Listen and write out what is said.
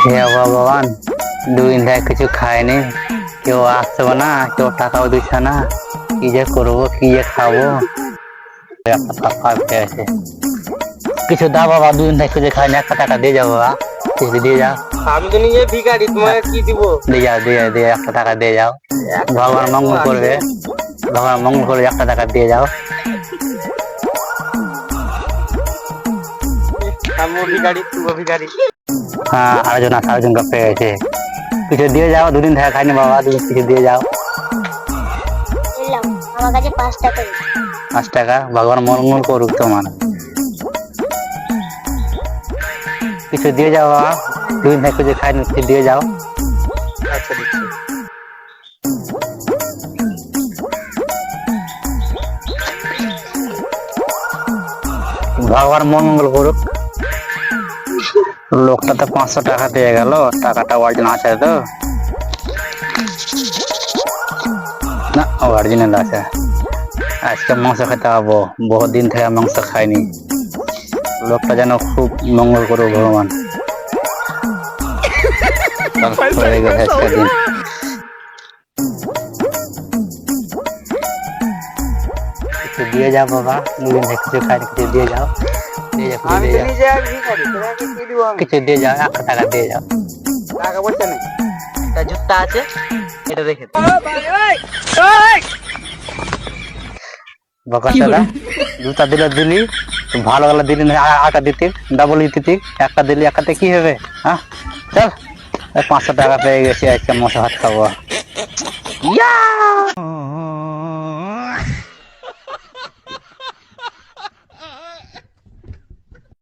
হে ভগবান, 2 দিন ধরে কিছু খায়নি, কেউ আসছে না, কেউ টাকাও দিচ্ছে না, কি যে করবো, কি যে খাবো। একটা টাকা পেয়েছে, কিছু দাও বাবা, 2 দিন ধরে কিছু খাইনি, 1 টাকা দিয়ে যাও বাবা, কিছু দিয়ে যাও। আমি তো নিজে ভিখারি, তোমাকে কি দিব? দিয়ে যাও, দিয়ে 1 টাকা দিয়ে যাও, ভগবান মঙ্গল করবে, ভগবান মঙ্গল করবে, 1 টাকা দিয়ে যাও। আমিও ভিখারি, তুইও ভিখারি। হ্যাঁ, আরেকজনকে পেয়েছে, কিছু দিয়ে যাও, 2 দিন ধরে খাইনি বাবা, কিছু দিয়ে যাও। আমার কাছে 5 টাকা। 5 টাকা, ভগবান মঙ্গল করুক তোমার। কিছু দিয়ে যাও বাবা, 2 দিন ধরে কিছু খাইনি, কিছু দিয়ে যাও। আচ্ছা দিচ্ছি। ভগবান মঙ্গল করুক। লোকটা তো 500 টাকা দিয়ে গেল, টাকাটা অরিজিনাল আছে তো? না, অরিজিনাল আছে। আজকে মাংস খেতে পাবো, বহুত দিন থেকে মাংস খাইনি। লোকটা যেন খুব মঙ্গল করুক ভগবান। হয়ে গেছে আজকে দিন। কিছু দিয়ে যাও বাবা, 2 দিন থেকে কিছু খাইনি, কিছু দিয়ে যাও। আমি তো নিজে এক ভিখারি, তোকে কি দিব আমি? কিছু দিয়ে যাও, 1 টাকা দিয়ে যাও। টাকা পয়সা নেই, একটা জুতা আছে, এটা রেখে দে। বকাশালা, জুতা দিলি, ভালো ভালো দিলি না, আটা দিতি, ডাবল দিতি, 1টা দিলি, 1টাতে কি হবে? হ্যাঁ, চল, 500 টাকা পেয়ে গেছি, আজকে মশা ভাত খাবো।